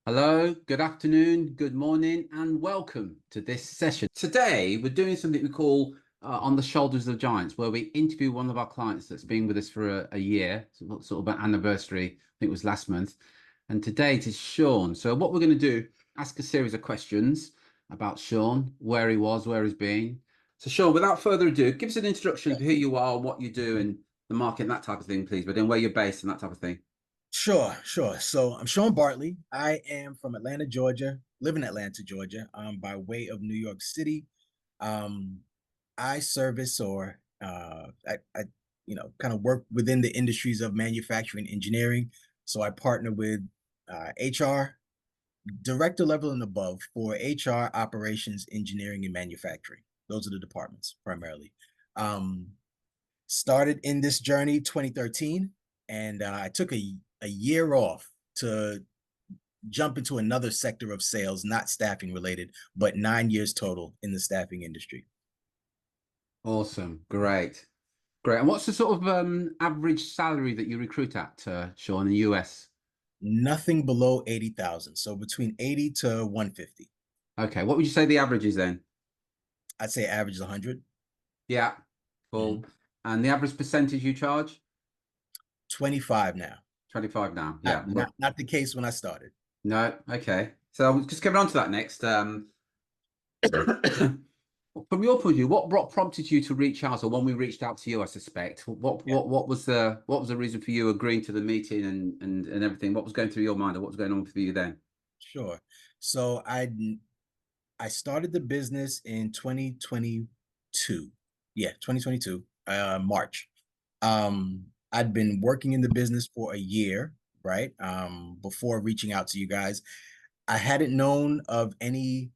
Hello, good afternoon, good morning, and welcome to this session. Today, we're doing something we call On the Shoulders of Giants, where we interview one of our clients that's been with us for a year, sort of an anniversary, I think it was last month. And today it is Shaun. So, what we're going to do, ask a series of questions about Shaun, where he was, where he's been. So, Shaun, without further ado, give us an introduction of who you are, what you do, and the market, and that type of thing, please, but then where you're based and that type of thing. Sure. So I'm Shaun Bartley. I am from Atlanta, Georgia, live in Atlanta, Georgia, by way of New York City. Um, I service or I kind of work within the industries of manufacturing engineering. So I partner with HR, director level and above for HR, operations, engineering, and manufacturing. Those are the departments primarily. Um, Started in this journey 2013, and I took a year off to jump into another sector of sales, not staffing related, but 9 years total in the staffing industry. Awesome, great. Great. And what's the sort of average salary that you recruit at, Shaun, in the US? Nothing below 80,000. So between 80 to 150. Okay. What would you say the average is then? I'd say average is 100. Yeah. Mhm. Cool. And the average percentage you charge? 25 now. 25 now. Not, Yeah. not not the case when I started. No. Okay. So I'm just coming on to that next. From your point of view, what prompted you to reach out, or when we reached out to you, I suspect, Yeah, what was the reason for you agreeing to the meeting and everything? What was going through your mind, or what was going on for you then? sure. So I started the business in 2022. Yeah, 2022, March. I'd been working in the business for a year, right? Before reaching out to you guys. I hadn't known of any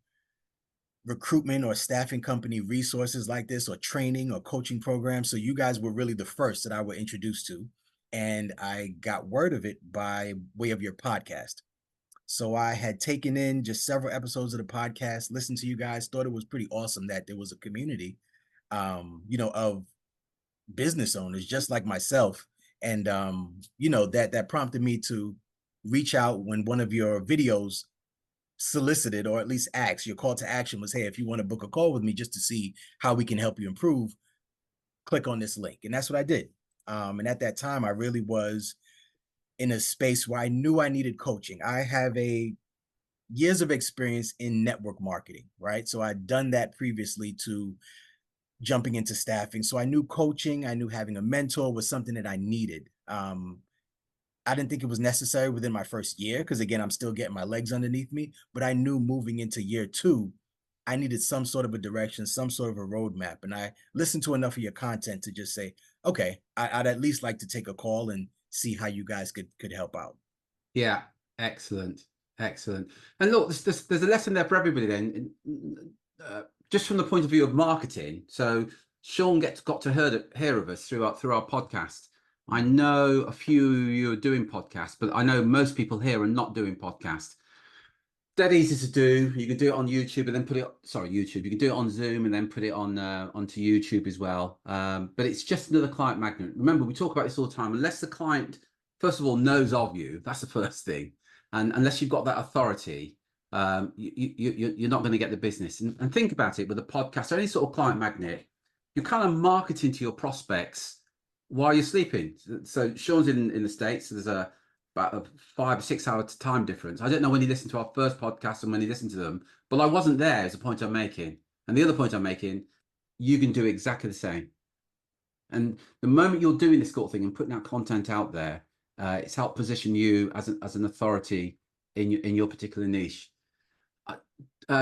recruitment or staffing company resources like this or training or coaching programs. So you guys were really the first that I were introduced to. And I got word of it by way of your podcast. So I had taken in just several episodes of the podcast, listened to you guys, thought it was pretty awesome that there was a community, of business owners just like myself. And that prompted me to reach out when one of your videos solicited or at least asked, your call to action was, hey, if you want to book a call with me just to see how we can help you improve, click on this link. And that's what I did. And at that time, I really was in a space where I knew I needed coaching. I have a years of experience in network marketing, right? So I'd done that previously to jumping into staffing. So I knew coaching, I knew having a mentor was something that I needed. I didn't think it was necessary within my first year because, again, I'm still getting my legs underneath me. But I knew moving into year two, I needed some sort of a direction, some sort of a roadmap. And I listened to enough of your content to just say, okay, I'd at least like to take a call and see how you guys could help out. Yeah, excellent, excellent. And look, there's a lesson there for everybody then, just from the point of view of marketing. So Shaun got to hear of us through our podcast. I Mm. know a few of you are doing podcasts, but I know most people here are not doing podcasts. Dead easy to do. You can do it on YouTube and then put it. Sorry, YouTube. You can do it on Zoom and then put it on onto YouTube as well. But it's just another client magnet. Remember, we talk about this all the time. Unless the client, first of all, knows of you, that's the first thing, and unless you've got that authority, you're not going to get the business. And think about it with a podcast or any sort of client magnet, you're kind of marketing to your prospects while you're sleeping. So Shaun's in the States. So there's about a 5 or 6 hour time difference. I don't know when he listened to our first podcast and when he listened to them, but I wasn't there is the point I'm making. And the other point I'm making, you can do exactly the same. And the moment you're doing this sort of thing and putting that content out there, it's helped position you as an authority in your particular niche.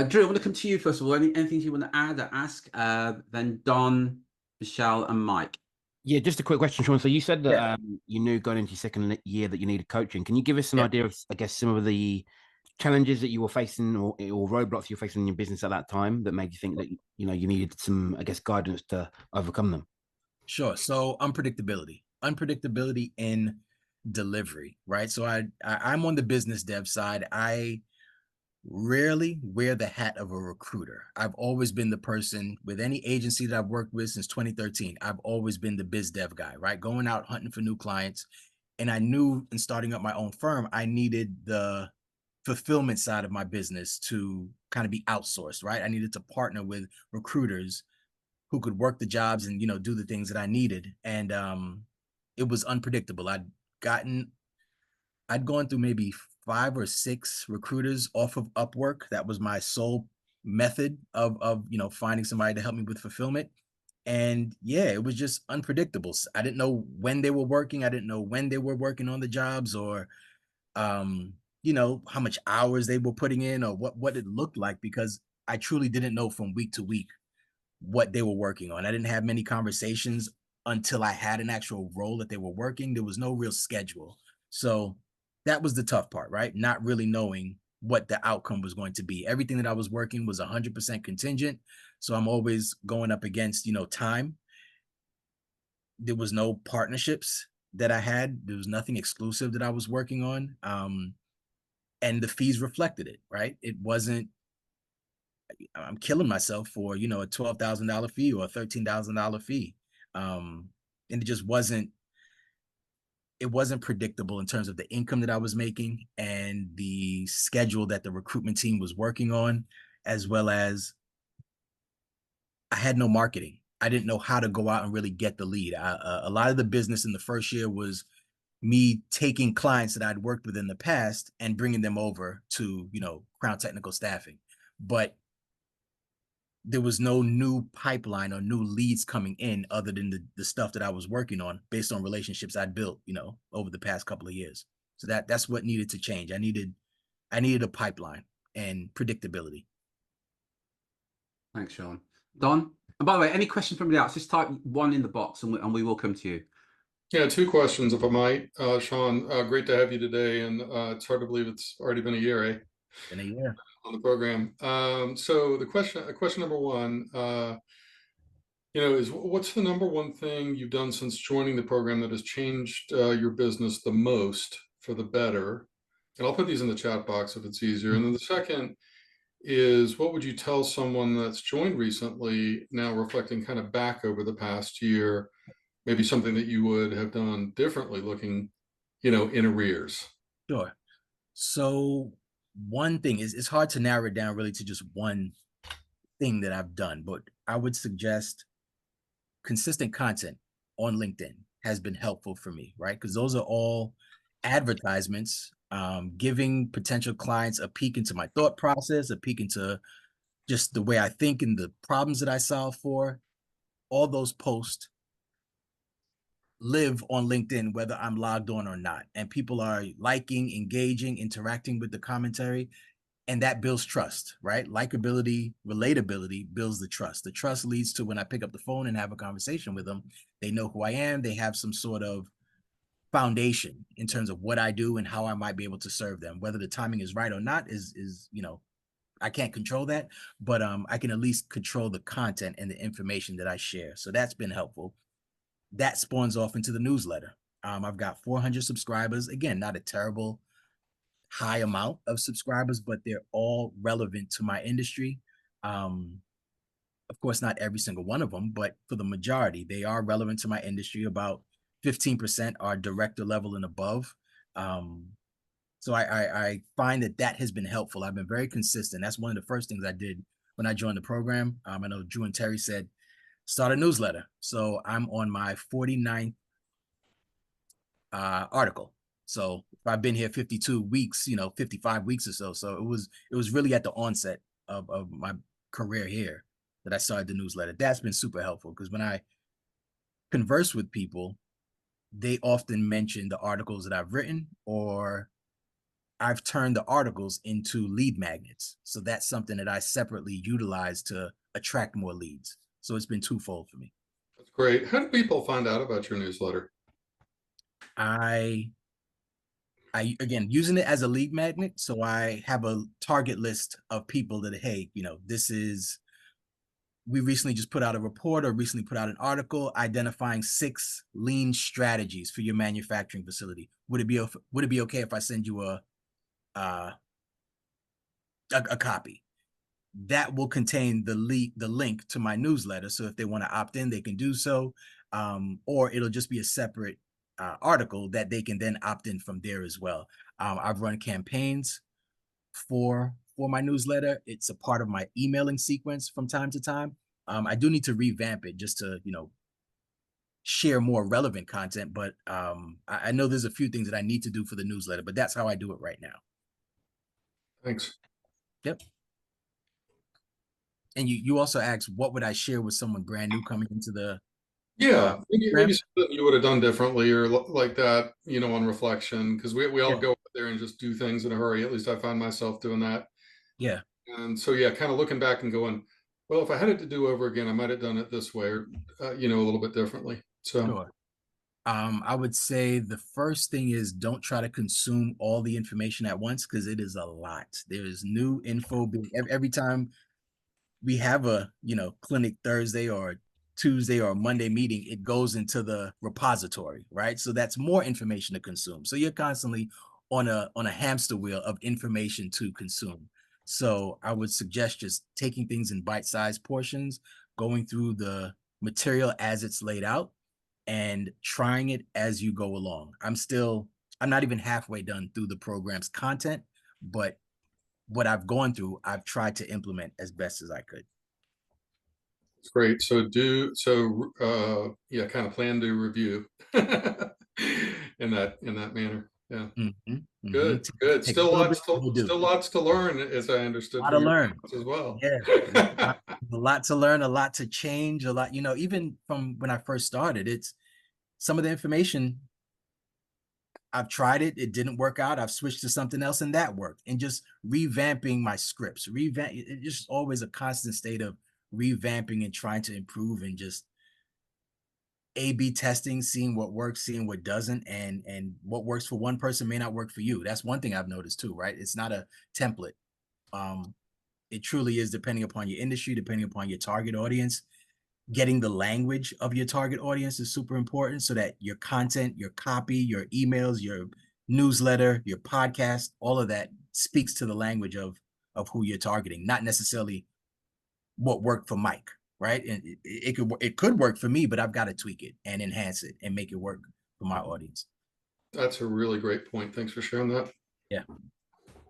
Drew, I want to come to you first of all. Anything you want to add or ask? Then Don, Michelle, and Mike. Yeah, just a quick question, Shaun. So you said that Yeah, you knew going into your second year that you needed coaching. Can you give us an yeah. idea of, I guess, some of the challenges that you were facing or roadblocks you were facing in your business at that time that made you think that you needed some, I guess, guidance to overcome them? Sure. So unpredictability in delivery, right? So I'm on the business dev side. I rarely wear the hat of a recruiter. I've always been the person with any agency that I've worked with since 2013. I've always been the biz dev guy, right? Going out hunting for new clients. And I knew in starting up my own firm, I needed the fulfillment side of my business to kind of be outsourced, right? I needed to partner with recruiters who could work the jobs and, do the things that I needed. And it was unpredictable. I'd gone through maybe 5 or 6 recruiters off of Upwork. That was my sole method of finding somebody to help me with fulfillment. And yeah, it was just unpredictable. I didn't know when they were working. I didn't know when they were working on the jobs, or how much hours they were putting in, or what it looked like, because I truly didn't know from week to week what they were working on. I didn't have many conversations until I had an actual role that they were working. There was no real schedule. So that was the tough part, right? Not really knowing what the outcome was going to be. Everything that I was working was 100% contingent. So I'm always going up against, time. There was no partnerships that I had. There was nothing exclusive that I was working on. And the fees reflected it, right? It wasn't, I'm killing myself for, a $12,000 fee or a $13,000 fee. And it wasn't predictable in terms of the income that I was making and the schedule that the recruitment team was working on, as well as I had no marketing. I didn't know how to go out and really get the lead. A lot of the business in the first year was me taking clients that I'd worked with in the past and bringing them over to, Crown Technical Staffing. But there was no new pipeline or new leads coming in other than the stuff that I was working on based on relationships I'd built, over the past couple of years. So that's what needed to change. I needed a pipeline and predictability. Thanks, Shaun. Don? And by the way, any questions from the else, just type one in the box and we will come to you. Yeah, 2 questions, if I might. Shaun, great to have you today. And it's hard to believe it's already been a year, eh? In a year. On the program. So question number 1, is what's the number one thing you've done since joining the program that has changed your business the most for the better? And I'll put these in the chat box if it's easier. And then the second is, what would you tell someone that's joined recently, now reflecting kind of back over the past year, maybe something that you would have done differently looking, in arrears? Sure. So one thing is, it's hard to narrow it down really to just one thing that I've done, but I would suggest consistent content on LinkedIn has been helpful for me, right? Because those are all advertisements, giving potential clients a peek into my thought process, a peek into just the way I think and the problems that I solve for. All those posts live on LinkedIn, whether I'm logged on or not. And people are liking, engaging, interacting with the commentary. And that builds trust, right? Likability, relatability builds the trust. The trust leads to when I pick up the phone and have a conversation with them, they know who I am. They have some sort of foundation in terms of what I do and how I might be able to serve them. Whether the timing is right or not is I can't control that, but I can at least control the content and the information that I share. So that's been helpful. That spawns off into the newsletter. I've got 400 subscribers. Again, not a terrible high amount of subscribers, but they're all relevant to my industry. Of course, not every single one of them, but for the majority, they are relevant to my industry. About 15% are director level and above. So I find that has been helpful. I've been very consistent. That's one of the first things I did when I joined the program. I know Drew and Terry said, start a newsletter. So I'm on my 49th article. So I've been here 52 weeks, 55 weeks or so. So it was really at the onset of my career here that I started the newsletter. That's been super helpful because when I converse with people, they often mention the articles that I've written, or I've turned the articles into lead magnets. So that's something that I separately utilize to attract more leads. So it's been twofold for me. That's great. How do people find out about your newsletter? I again, using it as a lead magnet. So I have a target list of people that, hey, we recently just put out a report or recently put out an article identifying 6 lean strategies for your manufacturing facility. Would it be okay if I send you a copy? That will contain the link to my newsletter. So if they want to opt in, they can do so. Or it'll just be a separate article that they can then opt in from there as well. I've run campaigns for my newsletter. It's a part of my emailing sequence from time to time. I do need to revamp it just to, share more relevant content, but I know there's a few things that I need to do for the newsletter, but that's how I do it right now. Thanks. Yep. And you also asked, what would I share with someone brand new coming into the Yeah, maybe program? something you would have done differently or like that, on reflection, because we all Yeah. go out there and just do things in a hurry. At least I find myself doing that. Yeah. And so, yeah, kind of looking back and going, well, if I had it to do over again, I might have done it this way or, a little bit differently. So, Sure. I would say the first thing is don't try to consume all the information at once, because it is a lot. There is new info every time we have a clinic Thursday or Tuesday or Monday meeting, it goes into the repository, right? So that's more information to consume. So you're constantly on a hamster wheel of information to consume. So I would suggest just taking things in bite-sized portions, going through the material as it's laid out, and trying it as you go along. I'm not even halfway done through the program's content, but what I've gone through, I've tried to implement as best as I could. it's great. So kind of plan to review in that manner. Yeah. Good. Take a Still little bit, we'll do. still lots to learn, as I A understood lot from to your learn comments as well. Yeah, a lot to learn, a lot to change, a lot. Even from when I first started, it's some of the information. I've tried it, it didn't work out. I've switched to something else, and that worked. And just revamping my scripts, it's just always a constant state of revamping and trying to improve, and just A/B testing, seeing what works, seeing what doesn't, and what works for one person may not work for you. That's one thing I've noticed too, right? It's not a template. It truly is depending upon your industry, depending upon your target audience. Getting the language of your target audience is super important, so that your content, your copy, your emails, your newsletter, your podcast, all of that speaks to the language of who you're targeting, not necessarily what worked for Mike, right? And it could work for me, but I've got to tweak it and enhance it and make it work for my audience. That's a really great point. Thanks for sharing that. Yeah.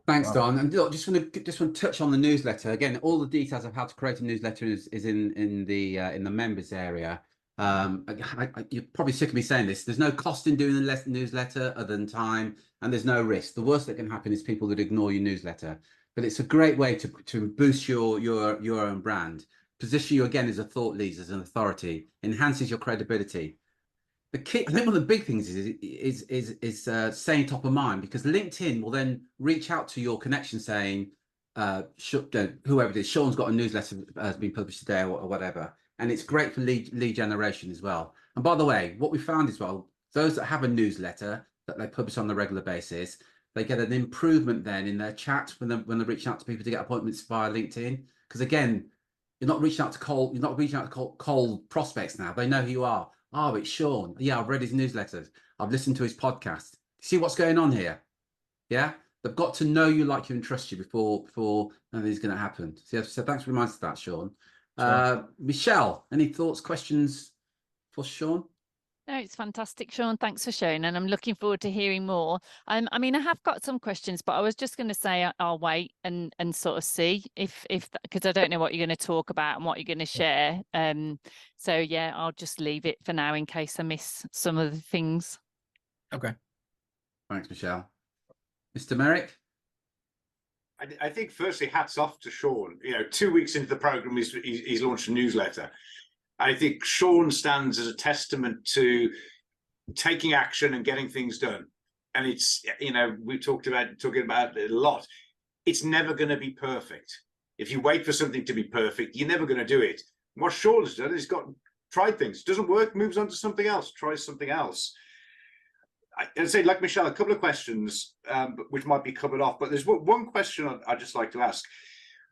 Thanks, Don. And look, just want to touch on the newsletter again. All the details of how to create a newsletter is in the members area. You're probably sick of me saying this. There's no cost in doing the newsletter other than time, and there's no risk. The worst that can happen is people that ignore your newsletter. But it's a great way to boost your own brand, position you again as a thought leader, as an authority, enhances your credibility. The key, I think one of the big things is staying top of mind, because LinkedIn will then reach out to your connection saying, whoever it is, Shaun's got a newsletter has been published today or whatever, and it's great for lead generation as well. And by the way, what we found as well, those that have a newsletter that they publish on a regular basis, they get an improvement then in their chat when they're reaching out to people to get appointments via LinkedIn, because again, you're not reaching out to cold prospects now. They know who you are. Oh, it's Shaun. Yeah, I've read his newsletters. I've listened to his podcast. See what's going on here? Yeah, they've got to know you, like you, and trust you before anything's going to happen. So thanks for reminding us of that, Shaun. Sure. Michelle, any thoughts, questions for Shaun? No, it's fantastic, Shaun. Thanks for sharing, and I'm looking forward to hearing more. I mean, I have got some questions, but I was just going to say I'll wait and sort of see if because I don't know what you're going to talk about and what you're going to share. So yeah, I'll just leave it for now in case I miss some of the things. Okay. Thanks, Michelle. Mr. Merrick? I think firstly, hats off to Shaun. 2 weeks into the program, he's launched a newsletter. I think Shaun stands as a testament to taking action and getting things done. And it's, we've talking about it a lot. It's never going to be perfect. If you wait for something to be perfect, you're never going to do it. What Shaun has done is tried things. Doesn't work, moves on to something else, tries something else. I'd say, like Michelle, a couple of questions which might be covered off, but there's one question I'd just like to ask.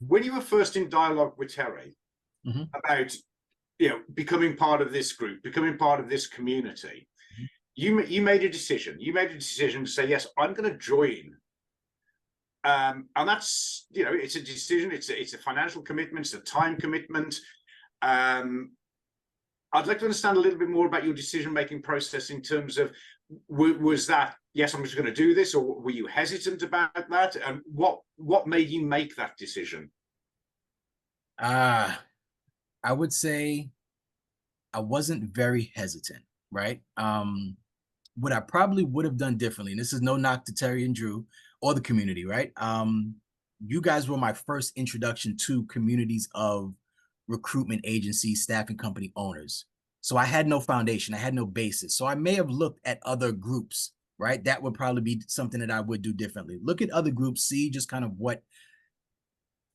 When you were first in dialogue with Terry about becoming part of this group, becoming part of this community, you made a decision. You made a decision to say, yes, I'm going to join. And that's, it's a decision. It's a financial commitment. It's a time commitment. I'd like to understand a little bit more about your decision-making process in terms of, was that, yes, I'm just going to do this, or were you hesitant about that? And what made you make that decision? I would say I wasn't very hesitant, right? What I probably would have done differently, and this is no knock to Terry and Drew or the community, right? You guys were my first introduction to communities of recruitment agencies, staffing company owners. So I had no foundation, I had no basis. So I may have looked at other groups, right? That would probably be something that I would do differently. Look at other groups, see just kind of what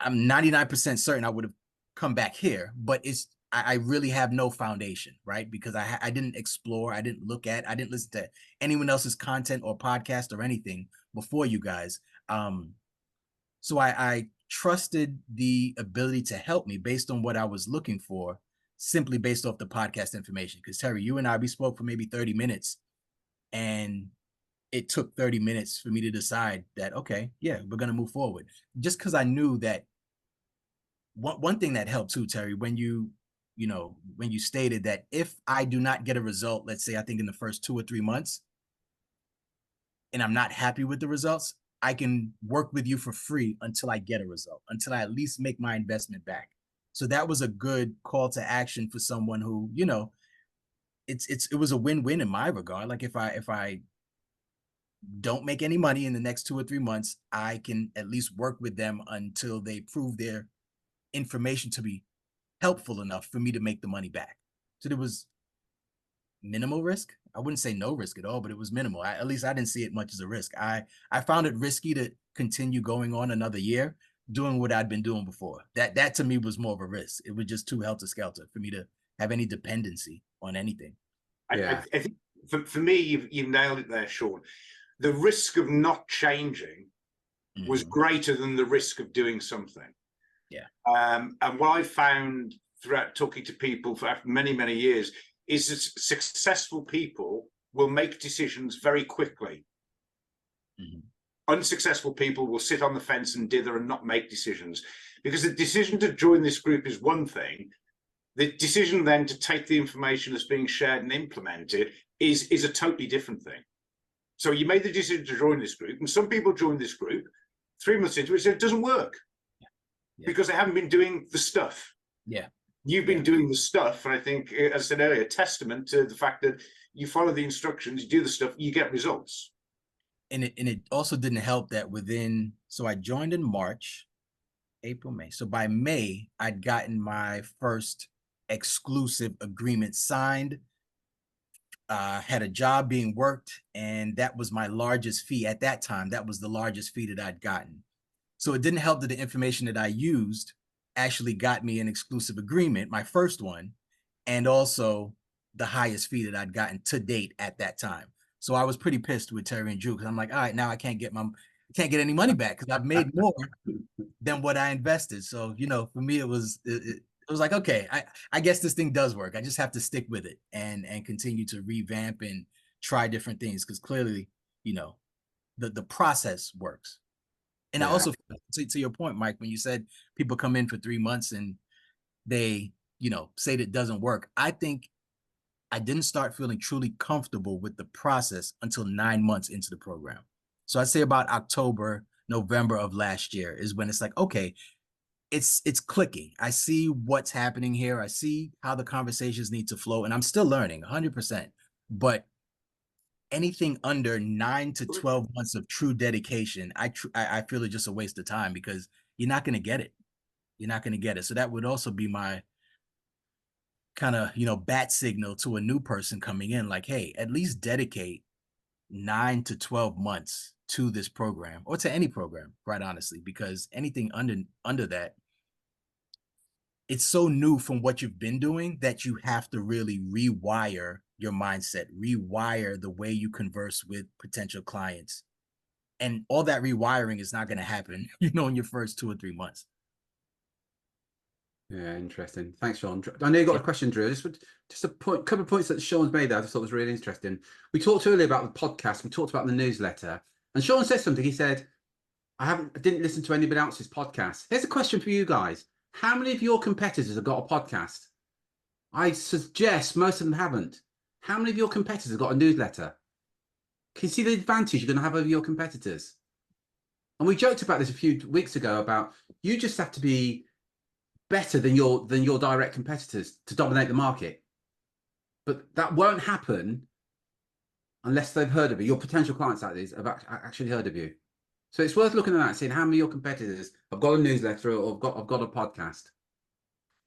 I'm 99% certain I would have come back here, but I really have no foundation, right? Because I didn't explore, I didn't look at, I didn't listen to anyone else's content or podcast or anything before you guys. So I trusted the ability to help me based on what I was looking for, simply based off the podcast information. Because Terry, you and I, we spoke for maybe 30 minutes, and it took 30 minutes for me to decide that, okay, yeah, we're going to move forward. Just because I knew that one thing that helped too, Terry, when you stated that if I do not get a result, let's say I think in the first 2 or 3 months, and I'm not happy with the results, I can work with you for free until I get a result, until I at least make my investment back. So that was a good call to action for someone who, it was a win-win in my regard. Like if I don't make any money in the next 2 or 3 months, I can at least work with them until they prove their information to be helpful enough for me to make the money back. So there was minimal risk. I wouldn't say no risk at all, but it was minimal. At least I didn't see it much as a risk. I found it risky to continue going on another year doing what I'd been doing before. That to me was more of a risk. It was just too helter-skelter for me to have any dependency on anything. I think for me, you've nailed it there, Shaun. The risk of not changing was greater than the risk of doing something. Yeah. And what I found throughout talking to people for many, many years is that successful people will make decisions very quickly. Unsuccessful people will sit on the fence and dither and not make decisions, because the decision to join this group is one thing. The decision then to take the information that's being shared and implemented is a totally different thing. So you made the decision to join this group, and some people join this group 3 months into it, so it doesn't work because they haven't been doing the stuff. You've been doing the stuff, and I think, as I said earlier, testament to the fact that you follow the instructions, you do the stuff, you get results. And it also didn't help that so I joined in March, April, May. So by May, I'd gotten my first exclusive agreement signed, had a job being worked, and that was my largest fee at that time. That was the largest fee that I'd gotten. So it didn't help that the information that I used actually got me an exclusive agreement, my first one, and also the highest fee that I'd gotten to date at that time. So I was pretty pissed with Terry and Drew, because I'm like, all right, now I can't get any money back because I've made more than what I invested. So, for me, it was like, okay, I guess this thing does work. I just have to stick with it and continue to revamp and try different things, because clearly, the process works. And I also, to your point, Mike, when you said people come in for 3 months and they, say that it doesn't work, I think I didn't start feeling truly comfortable with the process until 9 months into the program. So I'd say about October, November of last year is when it's like, okay, it's clicking. I see what's happening here. I see how the conversations need to flow, and I'm still learning 100%. But anything under 9 to 12 months of true dedication, I feel it's just a waste of time, because you're not going to get it. You're not going to get it. So that would also be my kind of, bat signal to a new person coming in, like, hey, at least dedicate 9 to 12 months to this program, or to any program, quite honestly, because anything under that, it's so new from what you've been doing that you have to really rewire your mindset, rewire the way you converse with potential clients. And all that rewiring is not going to happen, in your first 2 or 3 months. Yeah, interesting. Thanks, Shaun. I know you got a question, Drew. Just a couple of points that Shaun's made there I thought was really interesting. We talked earlier about the podcast. We talked about the newsletter, and Shaun said something. He said, I didn't listen to anybody else's podcast. Here's a question for you guys. How many of your competitors have got a podcast? I suggest most of them haven't. How many of your competitors have got a newsletter? Can you see the advantage you're going to have over your competitors? And we joked about this a few weeks ago about you just have to be better than your direct competitors to dominate the market. But that won't happen unless they've heard of you. Your potential clients out there have actually heard of you. So it's worth looking at that, seeing how many of your competitors have got a newsletter or have got a podcast.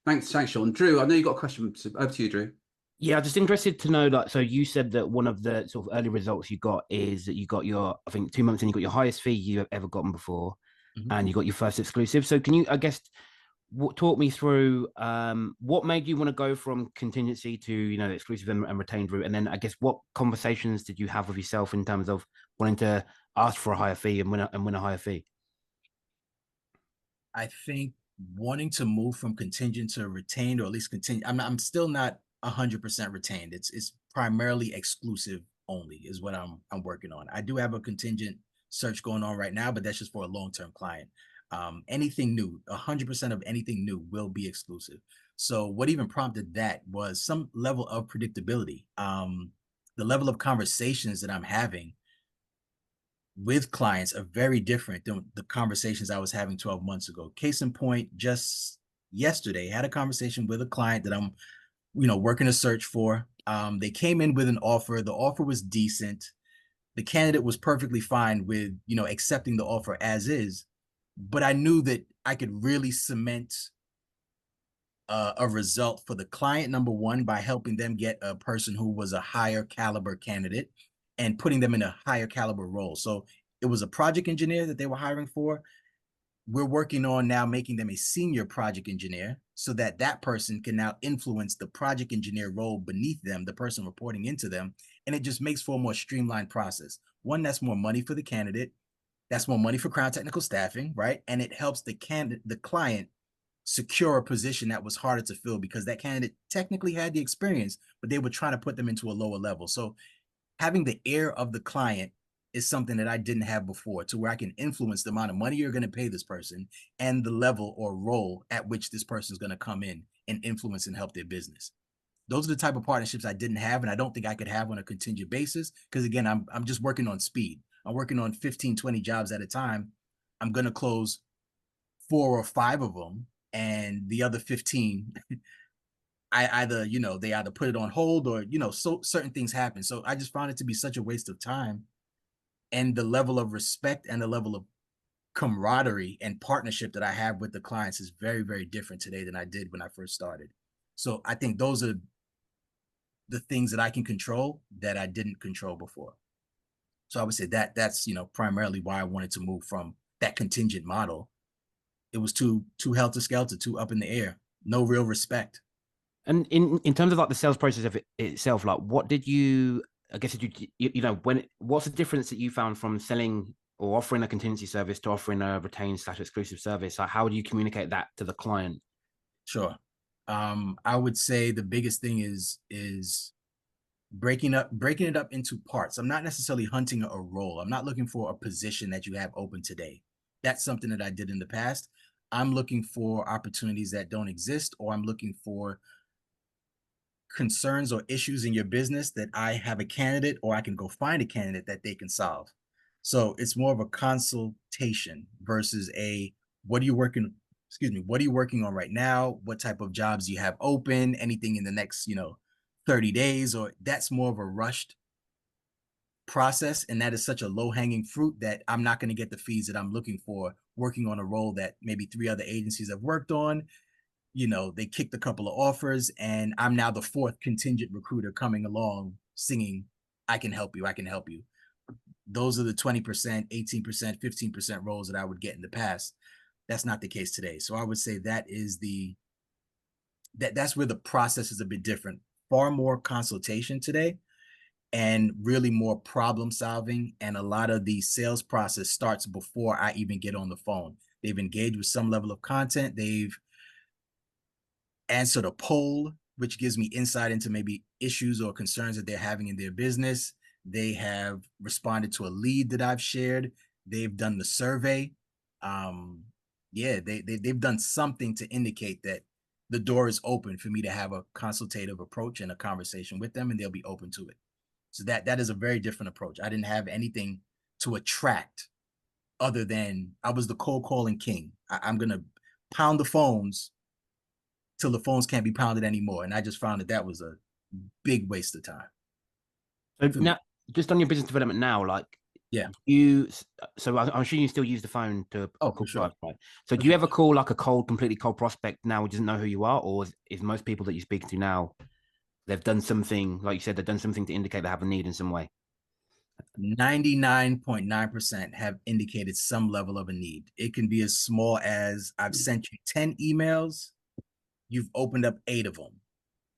Thanks, Shaun. Drew, I know you got a question. Over to you, Drew. Yeah, I'm just interested to know, like, so you said that one of the sort of early results you got is that you got your, I think 2 months in, you got your highest fee you've ever gotten before, and you got your first exclusive. So can you, I guess, talk me through what made you want to go from contingency to, you know, exclusive and retained route? And then I guess what conversations did you have with yourself in terms of wanting to ask for a higher fee and win a higher fee? I think wanting to move from contingent to retained, or at least contingent, I'm still not 100% retained. It's primarily exclusive only is what I'm working on. I do have a contingent search going on right now, but that's just for a long-term client. Anything new, 100% of anything new will be exclusive. So what even prompted that was some level of predictability. The level of conversations that I'm having with clients are very different than the conversations I was having 12 months ago. Case in point, just yesterday, had a conversation with a client that I'm, working a search for. They came in with an offer. The offer was decent. The candidate was perfectly fine with, accepting the offer as is. But I knew that I could really cement a result for the client, number one, by helping them get a person who was a higher caliber candidate and putting them in a higher caliber role. So it was a project engineer that they were hiring for. We're working on now making them a senior project engineer so that that person can now influence the project engineer role beneath them, the person reporting into them. And it just makes for a more streamlined process. One, that's more money for the candidate. That's more money for Crown Technical Staffing, right? And it helps the client secure a position that was harder to fill because that candidate technically had the experience, but they were trying to put them into a lower level. So having the ear of the client is something that I didn't have before, to where I can influence the amount of money you're going to pay this person and the level or role at which this person is going to come in and influence and help their business. Those are the type of partnerships I didn't have, and I don't think I could have on a contingent basis, because again, I'm just working on speed. I'm working on 15, 20 jobs at a time. I'm going to close 4 or 5 of them, and the other 15 they either put it on hold or, so certain things happen. So I just found it to be such a waste of time. And the level of respect and the level of camaraderie and partnership that I have with the clients is very, very different today than I did when I first started. So I think those are the things that I can control that I didn't control before. So I would say that's, primarily why I wanted to move from that contingent model. It was too helter-skelter, too up in the air, no real respect. And in terms of like the sales process of it itself, like what did you, I guess, what's the difference that you found from selling or offering a contingency service to offering a retained / exclusive service? Like how do you communicate that to the client? Sure. I would say the biggest thing is breaking it up into parts. I'm not necessarily hunting a role. I'm not looking for a position that you have open today. That's something that I did in the past. I'm looking for opportunities that don't exist, or I'm looking for concerns or issues in your business that I have a candidate, or I can go find a candidate that they can solve. So it's more of a consultation versus what are you working on right now? What type of jobs do you have open? Anything in the next, 30 days? Or that's more of a rushed process. And that is such a low-hanging fruit that I'm not going to get the fees that I'm looking for working on a role that maybe 3 other agencies have worked on. They kicked a couple of offers, and I'm now the 4th contingent recruiter coming along singing, I can help you, I can help you. Those are the 20%, 18%, 15% roles that I would get in the past. That's not the case today. So I would say that's where the process is a bit different. Far more consultation today and really more problem solving. And a lot of the sales process starts before I even get on the phone. They've engaged with some level of content. They've answered a poll, which gives me insight into maybe issues or concerns that they're having in their business. They have responded to a lead that I've shared. They've done the survey. They've done something to indicate that the door is open for me to have a consultative approach and a conversation with them, and they'll be open to it. So that is a very different approach. I didn't have anything to attract other than I was the cold calling king. I'm going to pound the phones till the phones can't be pounded anymore. And I just found that was a big waste of time. So now, just on your business development now, like, yeah, so I'm sure you still use the phone to call for sure. Right? So do you ever call like a completely cold prospect now who doesn't know who you are, or is most people that you speak to now, they've done something, like you said, they've done something to indicate they have a need in some way? 99.9% have indicated some level of a need. It can be as small as I've sent you 10 emails, you've opened up 8 of them.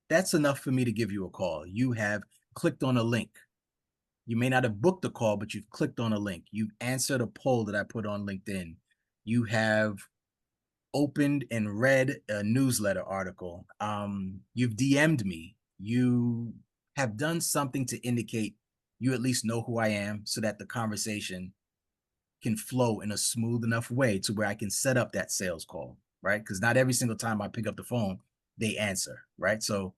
That's enough for me to give you a call. You have clicked on a link. You may not have booked a call, but you've clicked on a link. You've answered a poll that I put on LinkedIn. You have opened and read a newsletter article. You've DM'd me. You have done something to indicate you at least know who I am, so that the conversation can flow in a smooth enough way to where I can set up that sales call, right? Because not every single time I pick up the phone, they answer, right? So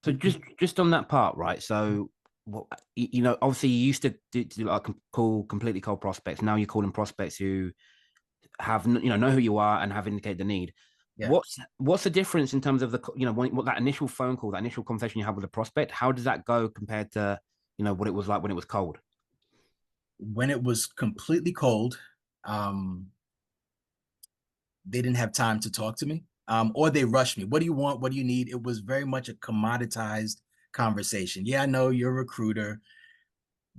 just on that part, right? So, well, you know, obviously you used to do like call completely cold prospects. Now you're calling prospects who have, you know who you are and have indicated the need. Yeah. What's the difference in terms of the, what that initial phone call, that initial conversation you have with a prospect? How does that go compared to, what it was like when it was cold? When it was completely cold, they didn't have time to talk to me, or they rushed me. What do you want? What do you need? It was very much a commoditized conversation. Yeah, I know you're a recruiter.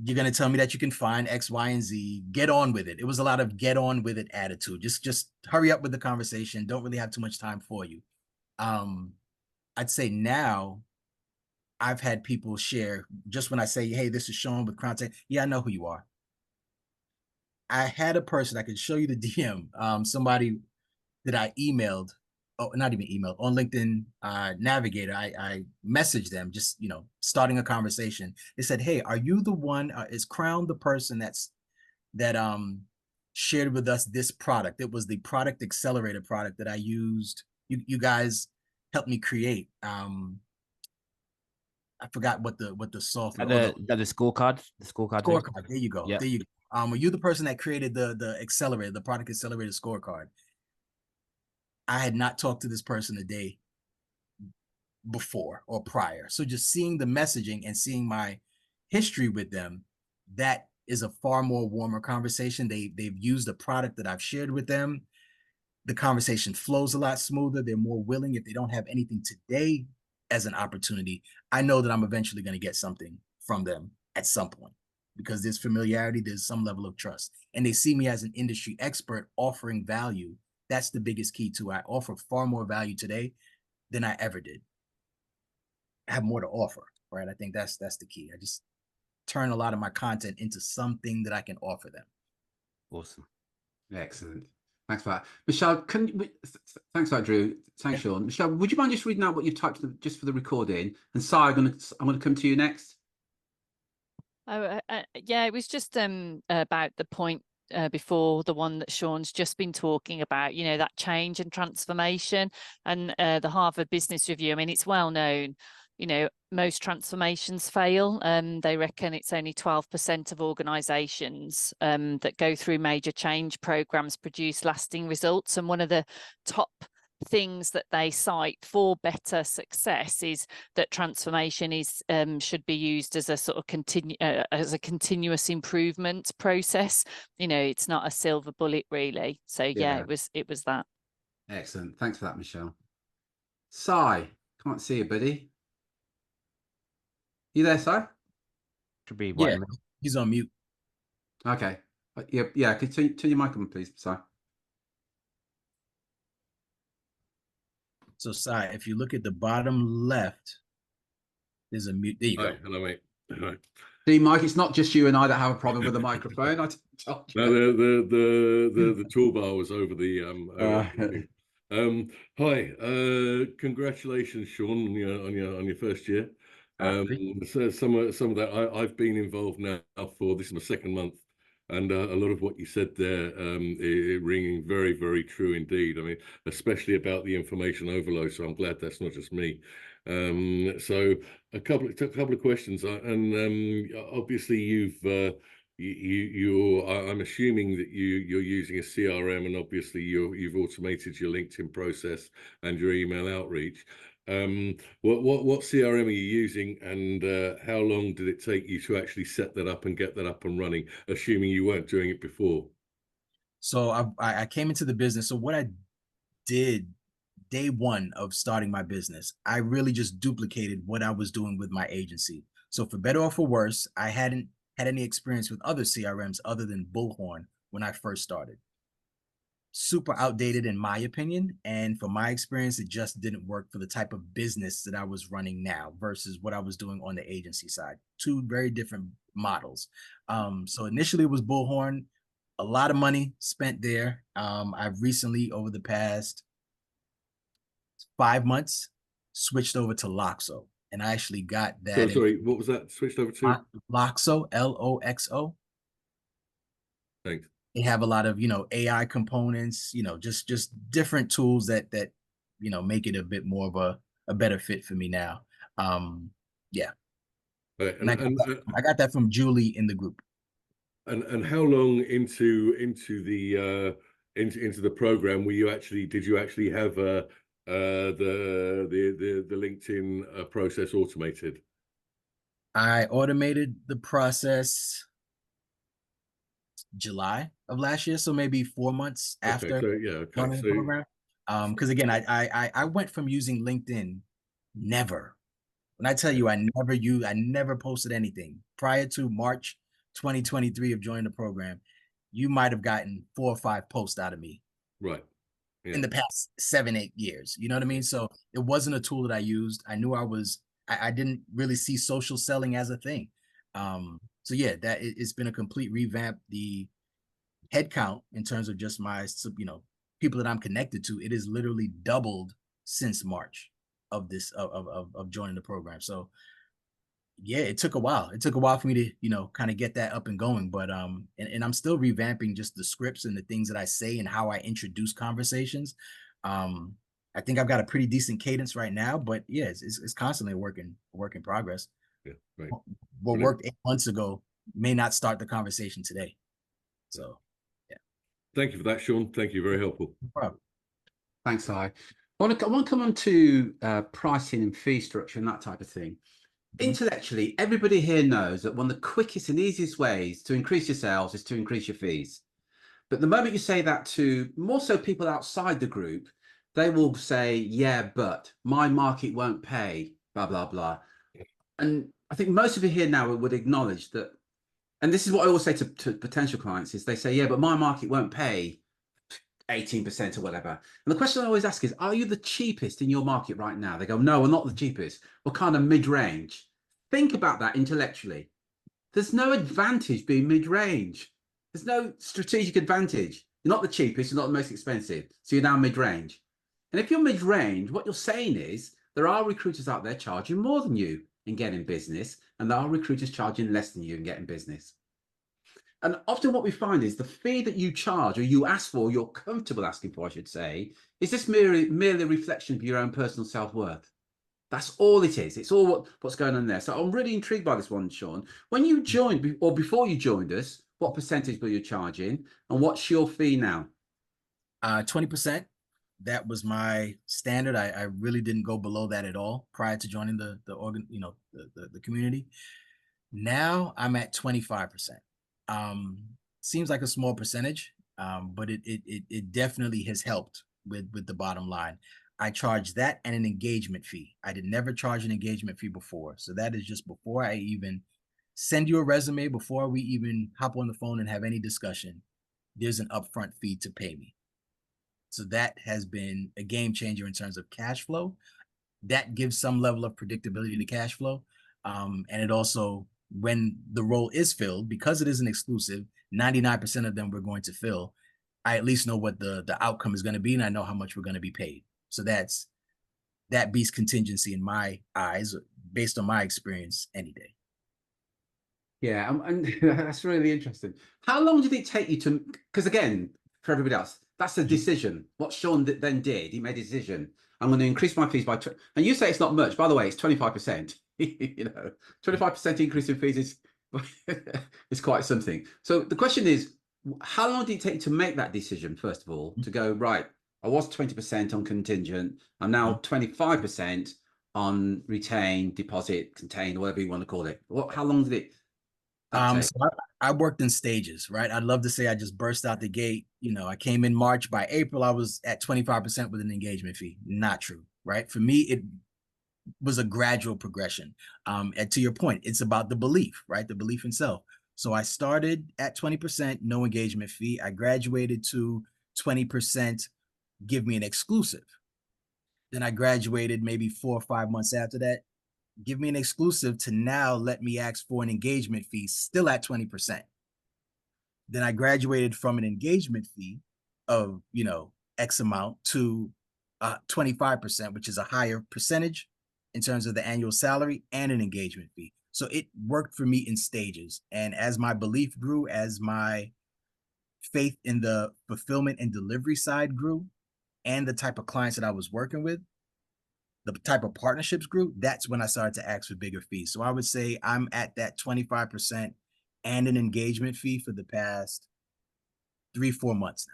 You're going to tell me that you can find X, Y, and Z. Get on with it. It was a lot of get on with it attitude. Just hurry up with the conversation. Don't really have too much time for you. I'd say now I've had people share, just when I say, hey, this is Shaun with Crown Tech. Yeah, I know who you are. I had a person, I could show you the DM, somebody that I emailed, not even emailed, on LinkedIn Navigator. I messaged them, just, starting a conversation. They said, hey, are you the one, is Crown the person that shared with us this product? It was the product accelerator product that I used. You guys helped me create. I forgot what the software. The scorecard. The scorecard. There you go. Yep. There you go. Are you the person that created the accelerator, the product accelerator scorecard? I had not talked to this person a day before or prior. So just seeing the messaging and seeing my history with them, that is a far more warmer conversation. They've used the product that I've shared with them. The conversation flows a lot smoother. They're more willing. If they don't have anything today as an opportunity, I know that I'm eventually going to get something from them at some point, because there's familiarity, there's some level of trust, and they see me as an industry expert offering value. That's the biggest key too. I offer far more value today than I ever did. I have more to offer, right? I think that's the key. I just turn a lot of my content into something that I can offer them. Awesome. Excellent. Thanks for that. Michelle, thanks for that, Drew. Thanks, Shaun. Michelle, would you mind just reading out what you've typed just for the recording? And Si, I'm going to come to you next. Oh, yeah, it was just about the point before, the one that Shaun's just been talking about, that change and transformation, and the Harvard Business Review. I mean, it's well known, most transformations fail. They reckon it's only 12% of organizations that go through major change programs produce lasting results. And one of the top things that they cite for better success is that transformation is should be used as a sort of continuous improvement process. It's not a silver bullet, really. So yeah, it was that. Excellent. Thanks for that, Michelle. Si, can't see you, buddy. You there, Si? Should be. Yeah, he's on mute. Okay. Yeah. Can you turn your mic on, please, Si? So, Si, if you look at the bottom left, there's a mute. There you go. Hello, mate. Hi. See, Mike, it's not just you and I that have a problem with the microphone. I told you. No, the toolbar was over the hi. Congratulations, Shaun, on your first year. So some of that I've been involved now for, this is my second month And a lot of what you said there, ringing very, very true indeed. I mean, especially about the information overload. So I'm glad that's not just me. So a couple of questions, and obviously I'm assuming that you're using a CRM, and obviously you've automated your LinkedIn process and your email outreach. What CRM are you using, and how long did it take you to actually set that up and get that up and running, assuming you weren't doing it before? So I came into the business. So what I did day one of starting my business, I really just duplicated what I was doing with my agency. So for better or for worse, I hadn't had any experience with other CRMs other than Bullhorn when I first started. Super outdated in my opinion, and from my experience, it just didn't work for the type of business that I was running now versus what I was doing on the agency side. Two very different models. So initially it was Bullhorn, a lot of money spent there. I've recently, over the past 5 months, switched over to Loxo, and I actually got that. So sorry, what was that switched over to? Loxo, Loxo. Thanks. They have a lot of, AI components, just different tools that make it a bit more of a better fit for me now. Yeah. Right. And I got that from Julie in the group. And how long into the program did you actually have the LinkedIn process automated? I automated the process July of last year, so maybe 4 months after joining the program. Because again, I went from using LinkedIn never. When I tell you I never posted anything prior to March 2023 of joining the program, you might have gotten 4 or 5 posts out of me. Right. Yeah. In the past 7-8 years. You know what I mean? So it wasn't a tool that I used. I knew I didn't really see social selling as a thing. So yeah, it's been a complete revamp. The headcount in terms of just my, people that I'm connected to, it is literally doubled since March of joining the program. So yeah, it took a while. It took a while for me to, kind of get that up and going, but and I'm still revamping just the scripts and the things that I say and how I introduce conversations. I think I've got a pretty decent cadence right now, but yeah, it's constantly a work in progress. Yeah, right. What worked 8 months ago may not start the conversation today. So, yeah. Thank you for that, Shaun. Thank you. Very helpful. No problem. Thanks, I want to come on to pricing and fee structure and that type of thing. Intellectually, everybody here knows that one of the quickest and easiest ways to increase your sales is to increase your fees. But the moment you say that to more so people outside the group, they will say, yeah, but my market won't pay, blah, blah, blah. And I think most of you here now would acknowledge that. And this is what I always say to potential clients is they say, yeah, but my market won't pay 18% or whatever. And the question I always ask is, are you the cheapest in your market right now? They go, no, we're not the cheapest. We're kind of mid-range. Think about that intellectually. There's no advantage being mid-range. There's no strategic advantage. You're not the cheapest, you're not the most expensive. So you're now mid-range. And if you're mid-range, what you're saying is there are recruiters out there charging more than you in getting business, and there are recruiters charging less than you in getting business. And often what we find is the fee that you charge or you ask for, you're comfortable asking for, I should say, is this merely a reflection of your own personal self-worth. That's all it is. It's all what's going on there. So I'm really intrigued by this one, Shaun. When you joined or before you joined us, what percentage were you charging and what's your fee now? 20%. That was my standard. I really didn't go below that at all prior to joining the community. Now I'm at 25%. Seems like a small percentage, but it definitely has helped with the bottom line. I charge that and an engagement fee. I did never charge an engagement fee before. So that is just before I even send you a resume, before we even hop on the phone and have any discussion, there's an upfront fee to pay me. So that has been a game changer in terms of cash flow. That gives some level of predictability to cash flow. And it also, when the role is filled, because it is an exclusive, 99% of them we're going to fill, I at least know what the outcome is going to be, and I know how much we're going to be paid. So that beats contingency in my eyes, based on my experience, any day. Yeah, and that's really interesting. How long did it take you to? Because again, for everybody else, that's a decision. What Shaun then did, he made a decision. I'm going to increase my fees by, and you say it's not much. By the way, it's 25%. 25% increase in fees is is quite something. So the question is, how long did it take you to make that decision? First of all, to go right. I was 20% on contingent. I'm now 25% on retain, deposit, contain, whatever you want to call it. How long did it? So I worked in stages, right? I'd love to say I just burst out the gate. I came in March. By April, I was at 25% with an engagement fee. Not true, right? For me, it was a gradual progression. And to your point, it's about the belief, right? The belief in self. So I started at 20%, no engagement fee. I graduated to 20%, give me an exclusive. Then I graduated maybe 4 or 5 months after that, give me an exclusive, to now let me ask for an engagement fee, still at 20%. Then I graduated from an engagement fee of, X amount to 25%, which is a higher percentage in terms of the annual salary, and an engagement fee. So it worked for me in stages. And as my belief grew, as my faith in the fulfillment and delivery side grew, and the type of clients that I was working with, the type of partnerships grew, that's when I started to ask for bigger fees. So I would say I'm at that 25% and an engagement fee for the past 3-4 months now.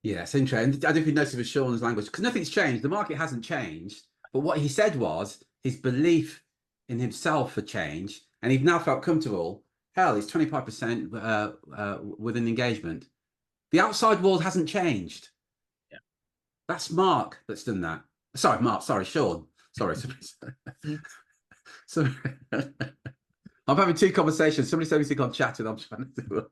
Yeah, it's interesting. I don't know if you noticed with Shaun's language, because nothing's changed. The market hasn't changed. But what he said was his belief in himself had changed, and he now felt comfortable. Hell, it's 25% with an engagement. The outside world hasn't changed. Yeah. That's Mark that's done that. Sorry, Mark. Sorry, Shaun. Sorry. So I'm having two conversations. Somebody said we think I'm chatting. I'm trying to do.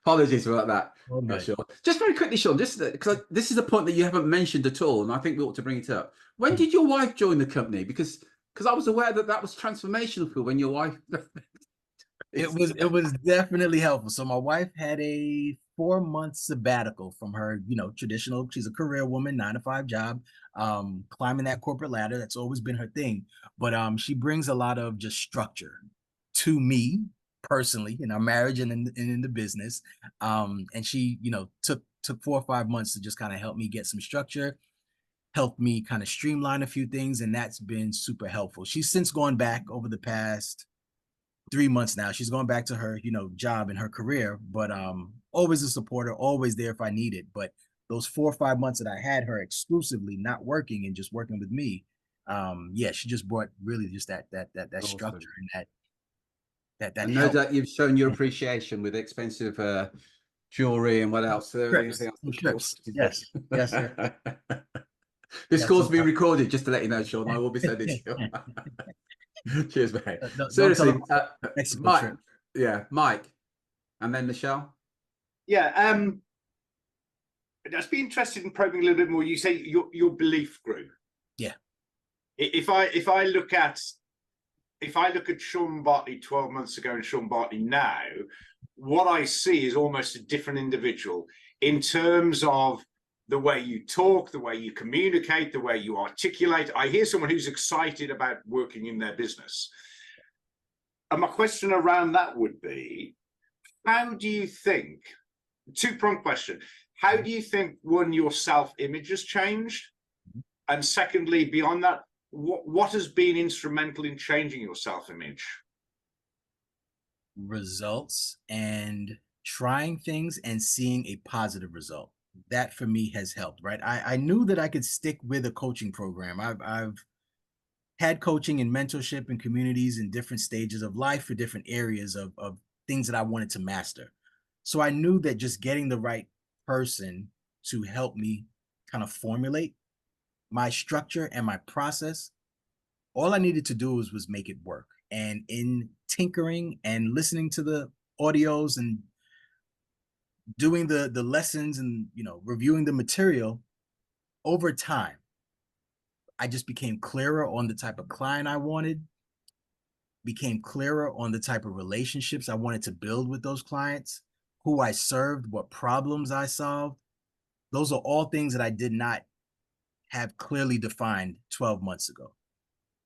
Apologies about that. Shaun. Just very quickly, Shaun, just because this is a point that you haven't mentioned at all, and I think we ought to bring it up. When did your wife join the company? Because I was aware that was transformational for when your wife. It was definitely helpful. So my wife had a 4-month sabbatical from her, traditional. She's a career woman, 9-to-5 job, climbing that corporate ladder. That's always been her thing. But she brings a lot of just structure to me personally in our marriage and in the business. And she, took 4 or 5 months to just kind of help me get some structure, help me kind of streamline a few things, and that's been super helpful. She's since gone back over the past 3 months now. She's going back to her, job and her career, but always a supporter, always there if I need it. But those 4 or 5 months that I had her exclusively not working and just working with me, she just brought really just that awesome structure and that I know that you've shown your appreciation with expensive jewelry and what else? Trips. Yes, sir. This call's being recorded, just to let you know, Shaun. I will be sending it to you. Cheers, mate. Seriously, Mike. Yeah, Mike, and then Michelle. Yeah, I'd just be interested in probing a little bit more. You say your belief grew. Yeah. If I look at Shaun Bartley 12 months ago and Shaun Bartley now, what I see is almost a different individual in terms of the way you talk, the way you communicate, the way you articulate. I hear someone who's excited about working in their business. And my question around that would be, how do you think, two-pronged question, how do you think, one, your self-image has changed? And secondly, beyond that, what has been instrumental in changing your self-image? Results and trying things and seeing a positive result. That for me has helped, right? I knew that I could stick with a coaching program. I've had coaching and mentorship in communities in different stages of life for different areas of things that I wanted to master. So I knew that just getting the right person to help me kind of formulate my structure and my process, all I needed to do was make it work. And in tinkering and listening to the audios and doing the lessons and reviewing the material, over time I just became clearer on the type of client I wanted, became clearer on the type of relationships I wanted to build with those clients, who I served, what problems I solved. Those are all things that I did not have clearly defined 12 months ago.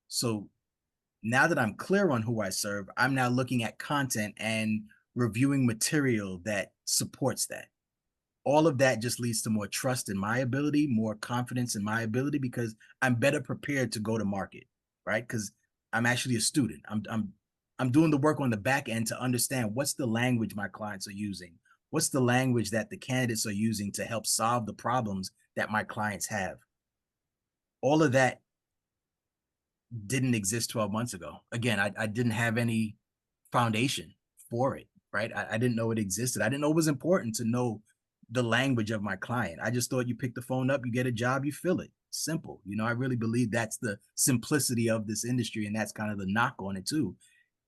So now that I'm clear on who I serve, I'm now looking at content and reviewing material that supports that. All of that just leads to more trust in my ability, more confidence in my ability, because I'm better prepared to go to market, right? Because I'm actually a student. I'm doing the work on the back end to understand what's the language my clients are using, what's the language that the candidates are using to help solve the problems that my clients have. All of that didn't exist 12 months ago. Again, I didn't have any foundation for it, right? I didn't know it existed. I didn't know it was important to know the language of my client. I just thought you pick the phone up, you get a job, you fill it. Simple. You know, I really believe that's the simplicity of this industry, and that's kind of the knock on it too.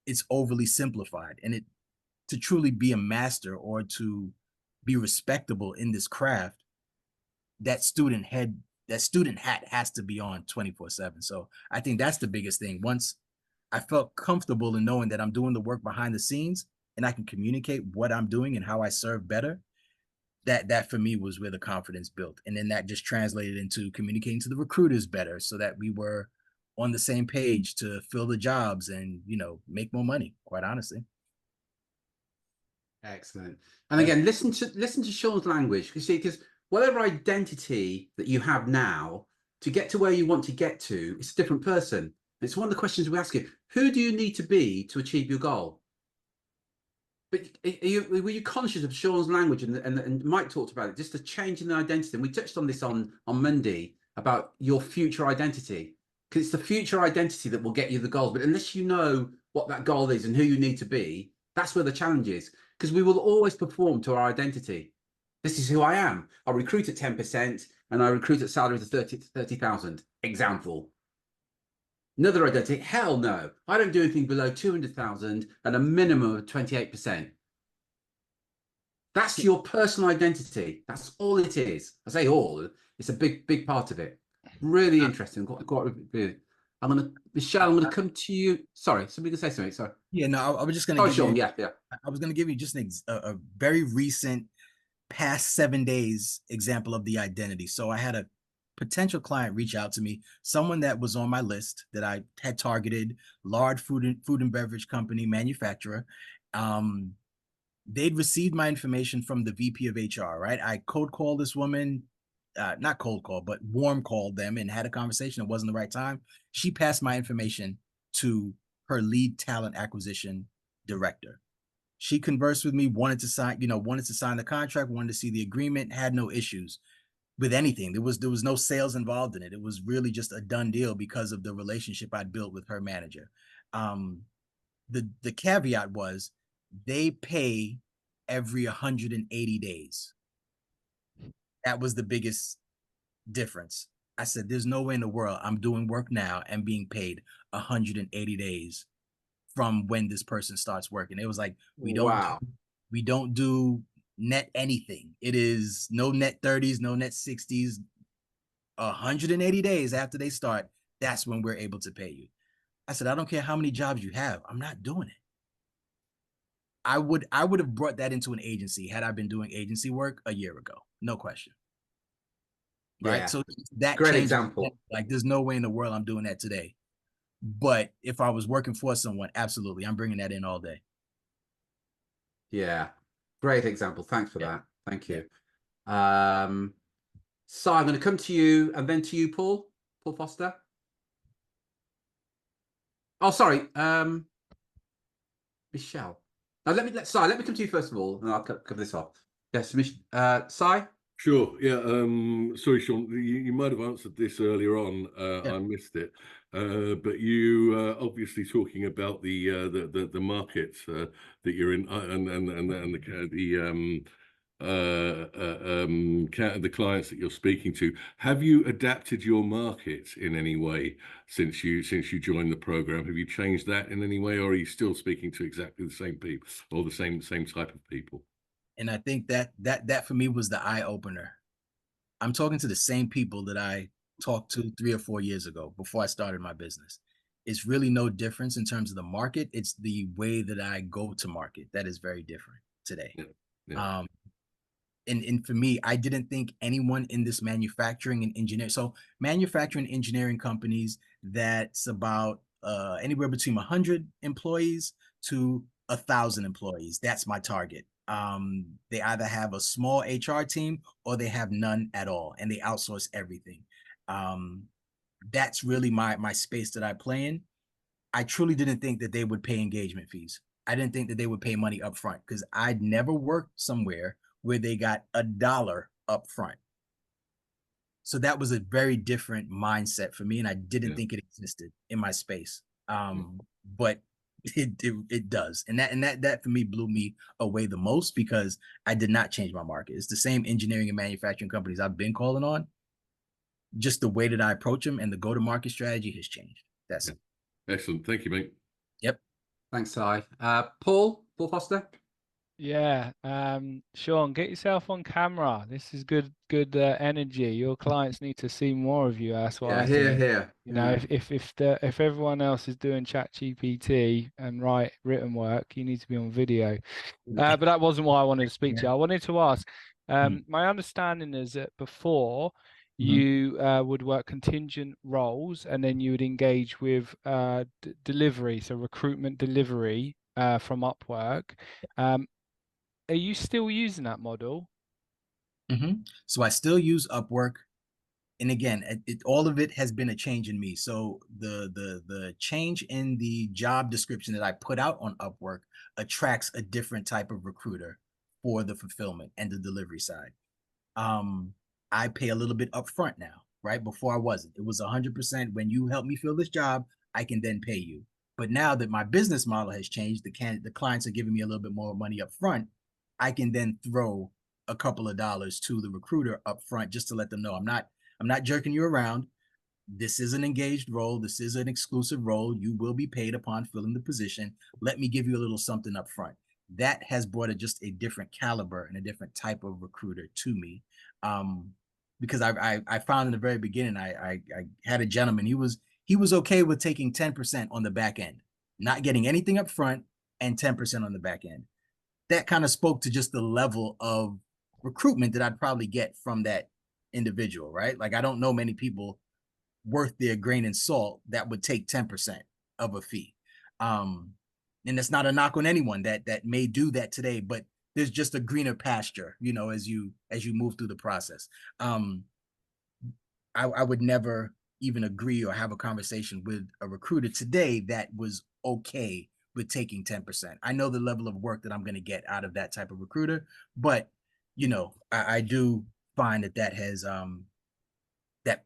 It's overly simplified, and it to truly be a master or to be respectable in this craft, that student hat has to be on 24/7. So I think that's the biggest thing. Once I felt comfortable in knowing that I'm doing the work behind the scenes and I can communicate what I'm doing and how I serve better, that for me was where the confidence built. And then that just translated into communicating to the recruiters better so that we were on the same page to fill the jobs and, you know, make more money, quite honestly. Excellent. And again, listen to Shaun's language. You see, because whatever identity that you have now, to get to where you want to get to, it's a different person. It's one of the questions we ask you. Who do you need to be to achieve your goal? But were you conscious of Shaun's language? And Mike talked about it, just a change in the identity. And we touched on this on Monday about your future identity, because it's the future identity that will get you the goals. But unless you know what that goal is and who you need to be, that's where the challenge is, because we will always perform to our identity. This is who I am. I recruit at 10% and I recruit at salaries of 30,000. Example. Another identity, hell no. I don't do anything below 200,000 and a minimum of 28%. That's your personal identity. That's all it is. I say all. It's a big part of it. Really interesting. Michelle, I'm gonna come to you. Sorry, somebody gonna say something. Sorry. Yeah, no, I was just gonna. Shaun. Yeah. I was gonna give you just a very recent, past 7 days example of the identity. So I had a potential client reach out to me, someone that was on my list that I had targeted, large food and beverage company, manufacturer. They'd received my information from the VP of HR, right? I cold called this woman, not cold call, but warm called them and had a conversation. It wasn't the right time. She passed my information to her lead talent acquisition director. She conversed with me, wanted to sign the contract, wanted to see the agreement, had no issues with anything. There was no sales involved in it. It was really just a done deal because of the relationship I'd built with her manager. The caveat was they pay every 180 days. That was the biggest difference. I said, there's no way in the world I'm doing work now and being paid 180 days from when this person starts working. It was like, we don't do net anything. It is no net 30s, no net 60s. 180 days after they start, that's when we're able to pay you. I said, I don't care how many jobs you have. I'm not doing it. I would have brought that into an agency had I been doing agency work a year ago. No question. Right. Yeah. So that great example. Like, there's no way in the world I'm doing that today. But if I was working for someone, absolutely, I'm bringing that in all day. Yeah, great example. Thanks for that. Thank you. So I'm going to come to you and then to you, Paul Foster. Oh, sorry, Michelle. Let me come to you first of all, and I'll cover this off. Yes, Si. Sure. Yeah. Sorry, Shaun. You might have answered this earlier on. I missed it. But you obviously talking about the markets that you're in and the clients that you're speaking to. Have you adapted your market in any way since you joined the program? Have you changed that in any way, or are you still speaking to exactly the same people or the same type of people? And I think that for me was the eye opener. I'm talking to the same people that I talked to 3 or 4 years ago before I started my business. It's really no difference in terms of the market. It's the way that I go to market that is very different today. Yeah. And for me, I didn't think anyone in this manufacturing and engineering. So manufacturing engineering companies, that's about anywhere between 100 employees to 1,000 employees. That's my target. They either have a small HR team or they have none at all, and they outsource everything. That's really my space that I play in. I truly didn't think that they would pay engagement fees. I didn't think that they would pay money up front because I'd never worked somewhere where they got $1 up front. So that was a very different mindset for me, and I didn't think it existed in my space. But it does, and that for me blew me away the most because I did not change my market. It's the same engineering and manufacturing companies I've been calling on. Just the way that I approach them and the go-to-market strategy has changed. That's it. Excellent. Thank you, mate. Yep. Thanks, Si. Paul Foster. Yeah, Shaun, get yourself on camera. This is good energy. Your clients need to see more of you. That's what I think. Here. You know, if everyone else is doing ChatGPT and written work, you need to be on video. But that wasn't why I wanted to speak to you. I wanted to ask. My understanding is that before you would work contingent roles, and then you would engage with delivery, so recruitment delivery from Upwork. Are you still using that model? So I still use Upwork. And again, all of it has been a change in me. So the change in the job description that I put out on Upwork attracts a different type of recruiter for the fulfillment and the delivery side. I pay a little bit upfront now, right? Before I wasn't. It was 100%. When you help me fill this job, I can then pay you. But now that my business model has changed, the clients are giving me a little bit more money up front. I can then throw a couple of dollars to the recruiter up front just to let them know I'm not jerking you around. This is an engaged role. This is an exclusive role. You will be paid upon filling the position. Let me give you a little something up front. That has brought just a different caliber and a different type of recruiter to me. Because I found in the very beginning, I had a gentleman, he was okay with taking 10% on the back end, not getting anything up front and 10% on the back end. That kind of spoke to just the level of recruitment that I'd probably get from that individual, right? Like I don't know many people worth their grain and salt that would take 10% of a fee. And that's not a knock on anyone that may do that today, but there's just a greener pasture, you know, as you move through the process. I would never even agree or have a conversation with a recruiter today that was okay with taking 10%. I know the level of work that I'm going to get out of that type of recruiter, but you know, I do find that has that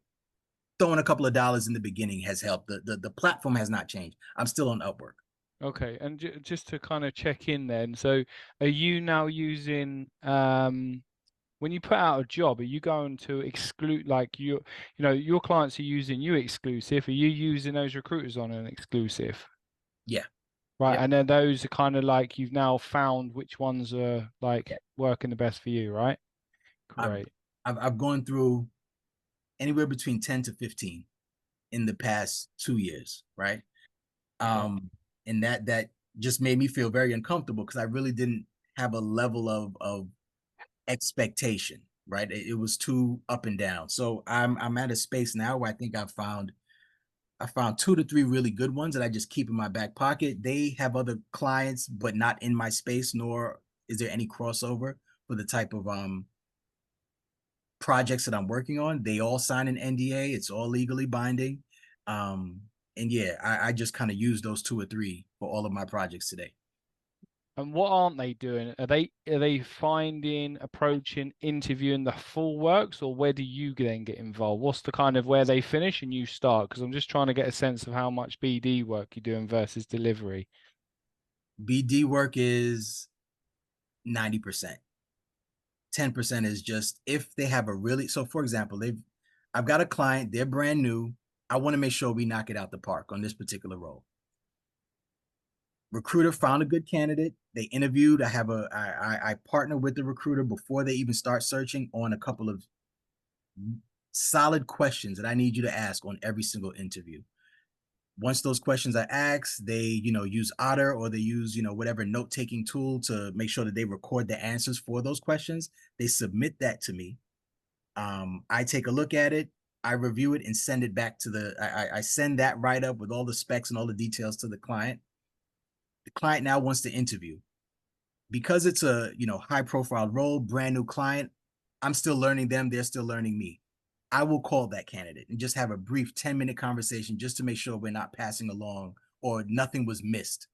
throwing a couple of dollars in the beginning has helped. The platform has not changed. I'm still on Upwork. Okay, and just to kind of check in then, so are you now using when you put out a job, are you going to exclude, like your clients are using you exclusive? Are you using those recruiters on an exclusive? Yeah. Right, Yep. and then those are kind of like you've now found which ones are like working the best for you, right? Great. I've gone through anywhere between 10 to 15 in the past 2 years, right? And that just made me feel very uncomfortable because I really didn't have a level of expectation, right? It was too up and down. So I'm at a space now where I think I found 2 to 3 really good ones that I just keep in my back pocket. They have other clients, but not in my space, nor is there any crossover for the type of projects that I'm working on. They all sign an NDA. It's all legally binding. And yeah, I just kind of use those 2 or 3 for all of my projects today. And what aren't they doing? Are they approaching, interviewing the full works, or where do you then get involved? What's the kind of where they finish and you start? Because I'm just trying to get a sense of how much BD work you're doing versus delivery. BD work is 90%. 10% is just if they have so for example, I've got a client, they're brand new. I want to make sure we knock it out the park on this particular role. Recruiter found a good candidate. They interviewed. I partner with the recruiter before they even start searching on a couple of solid questions that I need you to ask on every single interview. Once those questions are asked, they, use Otter or they use, whatever note-taking tool to make sure that they record the answers for those questions. They submit that to me. I take a look at it. I review it and send it back to I send that write-up with all the specs and all the details to the client. The client now wants to interview. Because it's a, high profile role, brand new client, I'm still learning them, they're still learning me. I will call that candidate and just have a brief 10-minute conversation just to make sure we're not passing along or nothing was missed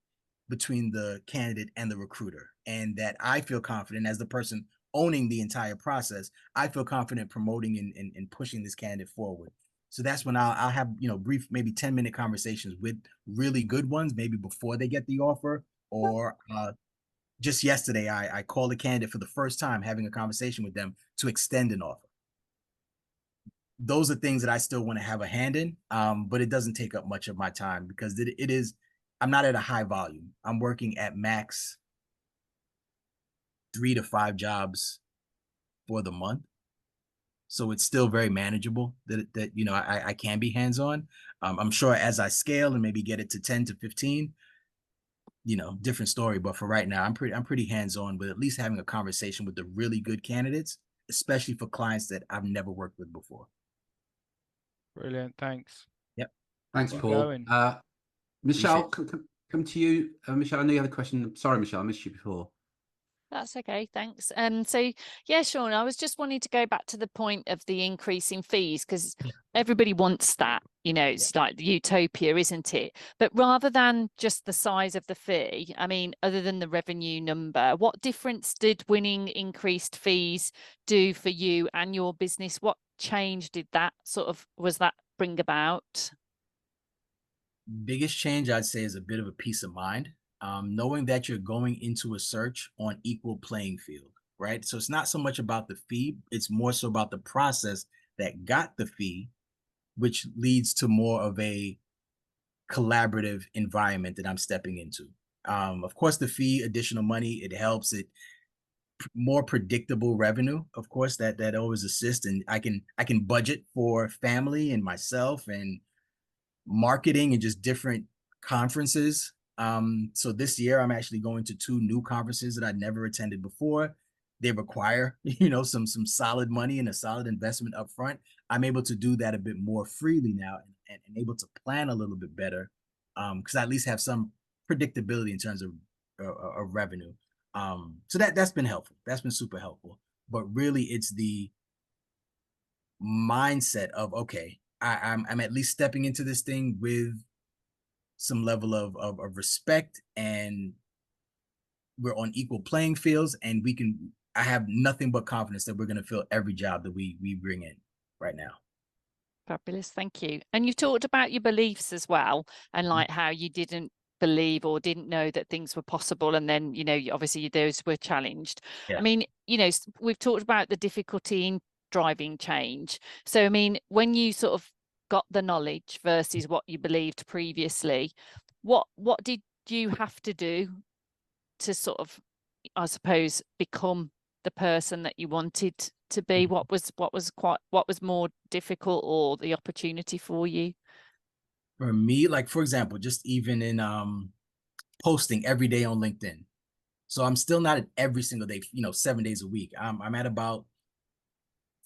between the candidate and the recruiter. And that I feel confident as the person owning the entire process, I feel confident promoting and pushing this candidate forward. So that's when I'll have, brief, maybe 10-minute conversations with really good ones, maybe before they get the offer, or just yesterday, I called a candidate for the first time, having a conversation with them to extend an offer. Those are things that I still want to have a hand in, but it doesn't take up much of my time because it is, I'm not at a high volume. I'm working at max 3 to 5 jobs for the month. So it's still very manageable that I can be hands-on. I'm sure as I scale and maybe get it to 10 to 15, different story. But for right now, I'm pretty hands-on with at least having a conversation with the really good candidates, especially for clients that I've never worked with before. Brilliant. Thanks. Yep. Thanks, Keep Paul. going. Michelle, come to you. Michelle, I know you had a question. Sorry, Michelle, I missed you before. That's okay, thanks. So yeah, Shaun, I was just wanting to go back to the point of the increase in fees because everybody wants that, it's like the utopia, isn't it? But rather than just the size of the fee, I mean, other than the revenue number, what difference did winning increased fees do for you and your business? What change did that was that bring about? Biggest change I'd say is a bit of a peace of mind. Knowing that you're going into a search on equal playing field, right? So it's not so much about the fee, it's more so about the process that got the fee, which leads to more of a collaborative environment that I'm stepping into. Of course, the fee, additional money, it helps. It more predictable revenue, of course, that always assists, and I can budget for family and myself and marketing and just different conferences. So this year I'm actually going to 2 new conferences that I'd never attended before. They require, some solid money and a solid investment up front. I'm able to do that a bit more freely now and able to plan a little bit better because I at least have some predictability in terms of revenue. So that's been helpful. That's been super helpful. But really, it's the mindset of, okay, I'm at least stepping into this thing with some level of respect, and we're on equal playing fields, and I have nothing but confidence that we're going to fill every job that we bring in right now. Fabulous, thank you. And you talked about your beliefs as well, and like how you didn't believe or didn't know that things were possible, and then obviously those were challenged. I mean, we've talked about the difficulty in driving change. So I mean, when you sort of got the knowledge versus what you believed previously, what did you have to do to sort of, I suppose, become the person that you wanted to be? What was more difficult, or the opportunity for you? For me, like, for example, just even in posting every day on LinkedIn. So I'm still not at every single day, 7 days a week. I'm at about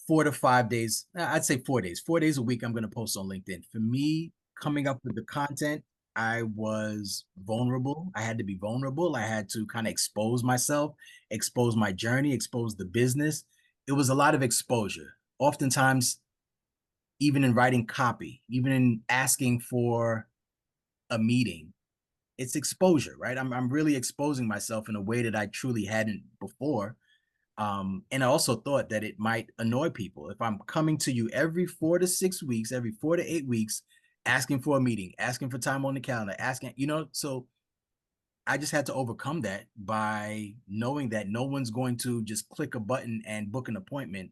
4 to 5 days. I'd say 4 days. 4 days a week I'm going to post on LinkedIn. For me, coming up with the content, I was vulnerable. I had to be vulnerable. I had to kind of expose myself, expose my journey, expose the business. It was a lot of exposure. Oftentimes, even in writing copy, even in asking for a meeting, it's exposure, right? I'm really exposing myself in a way that I truly hadn't before. And I also thought that it might annoy people if I'm coming to you every 4 to 6 weeks, every 4 to 8 weeks, asking for a meeting, asking for time on the calendar, asking, so I just had to overcome that by knowing that no one's going to just click a button and book an appointment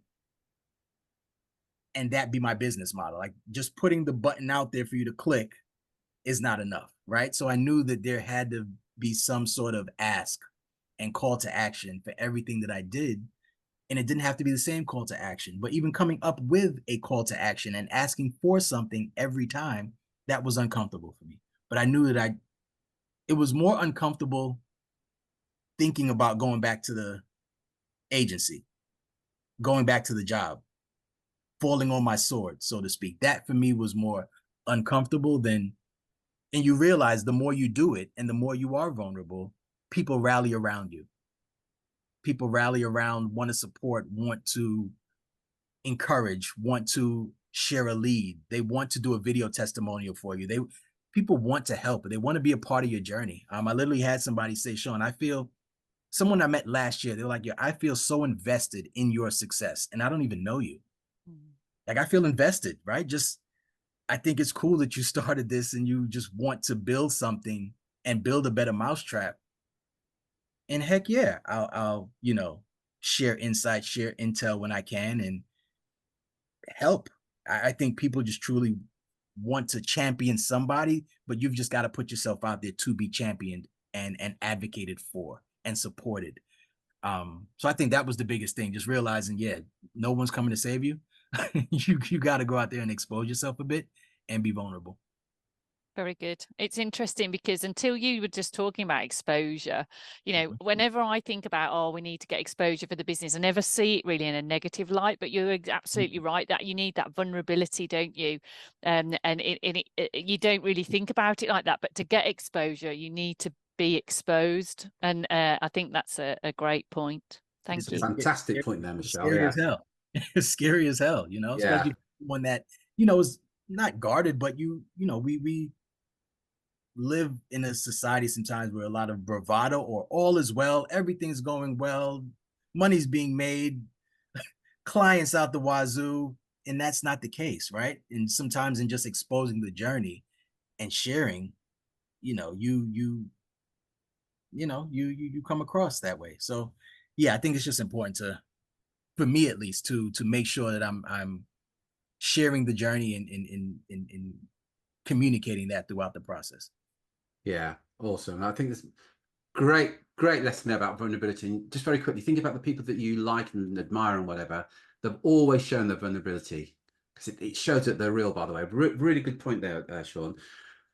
and that be my business model. Like, just putting the button out there for you to click is not enough, right? So I knew that there had to be some sort of ask and call to action for everything that I did. And it didn't have to be the same call to action, but even coming up with a call to action and asking for something every time, that was uncomfortable for me. But I knew that it was more uncomfortable thinking about going back to the agency, going back to the job. falling on my sword, so to speak. That for me was more uncomfortable than, and you realize the more you do it and the more you are vulnerable, people rally around you. People rally around, want to support, want to encourage, want to share a lead. They want to do a video testimonial for you. People want to help. They want to be a part of your journey. I literally had somebody say, Shaun, someone I met last year, they're like, yeah, I feel so invested in your success and I don't even know you. Like, I feel invested, right? I think it's cool that you started this and you just want to build something and build a better mousetrap. And heck yeah, I'll share insights, share intel when I can and help. I think people just truly want to champion somebody, but you've just got to put yourself out there to be championed and advocated for and supported. So I think that was the biggest thing, just realizing, yeah, no one's coming to save you. You got to go out there and expose yourself a bit and be vulnerable. Very good. It's interesting because until you were just talking about exposure, whenever I think about, oh, we need to get exposure for the business, I never see it really in a negative light, but you're absolutely right that you need that vulnerability, don't you? And you don't really think about it like that, but to get exposure, you need to be exposed. And I think that's a great point. Thank you. Fantastic point there, Michelle. Scary as hell. It's scary as hell, especially one that, is not guarded, but we live in a society sometimes where a lot of bravado or all is well, everything's going well, money's being made, clients out the wazoo, and that's not the case, right? And sometimes in just exposing the journey and sharing, you come across that way. So yeah, I think it's just important for me at least, to make sure that I'm sharing the journey and communicating that throughout the process. Yeah, awesome. I think there's great lesson there about vulnerability. And just very quickly, think about the people that you like and admire and whatever. They've always shown their vulnerability because it shows that they're real, by the way. Really good point there, Shaun.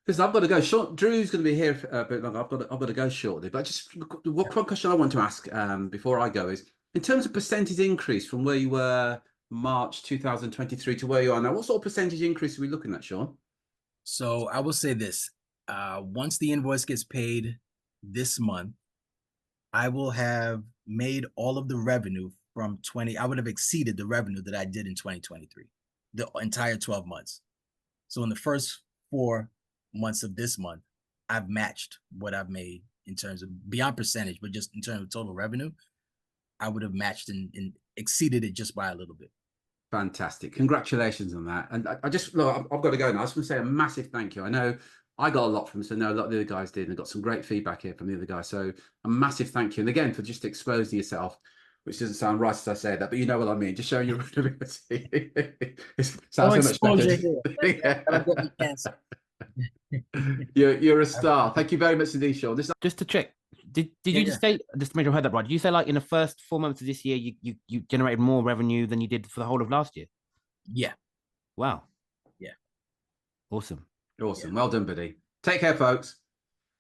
Listen, I've got to go. Drew's going to be here a bit longer. I've got to go shortly. But just one question I want to ask before I go is, in terms of percentage increase from where you were March 2023 to where you are now, what sort of percentage increase are we looking at, Shaun? So I will say this. Once the invoice gets paid this month, I will have made all of the revenue from I would have exceeded the revenue that I did in 2023, the entire 12 months. So in the first 4 months of this month, I've matched what I've made in terms of beyond percentage, but just in terms of total revenue, I would have matched and exceeded it just by a little bit. Fantastic. Congratulations on that. And I just, look, I've got to go now. I just want to say a massive thank you. I know I got a lot from this. I know a lot of the other guys did, and got some great feedback here from the other guys. So a massive thank you. And again, for just exposing yourself, which doesn't sound right as I say that, but you know what I mean. Just showing your vulnerability. It sounds so much better. You're a star. Thank you very much indeed, Shaun. Just to check, did you just say, just to make sure I heard that right, did you say like in the first 4 months of this year you generated more revenue than you did for the whole of last year? Yeah. Wow. Yeah. Awesome. Well done, buddy. Take care, folks.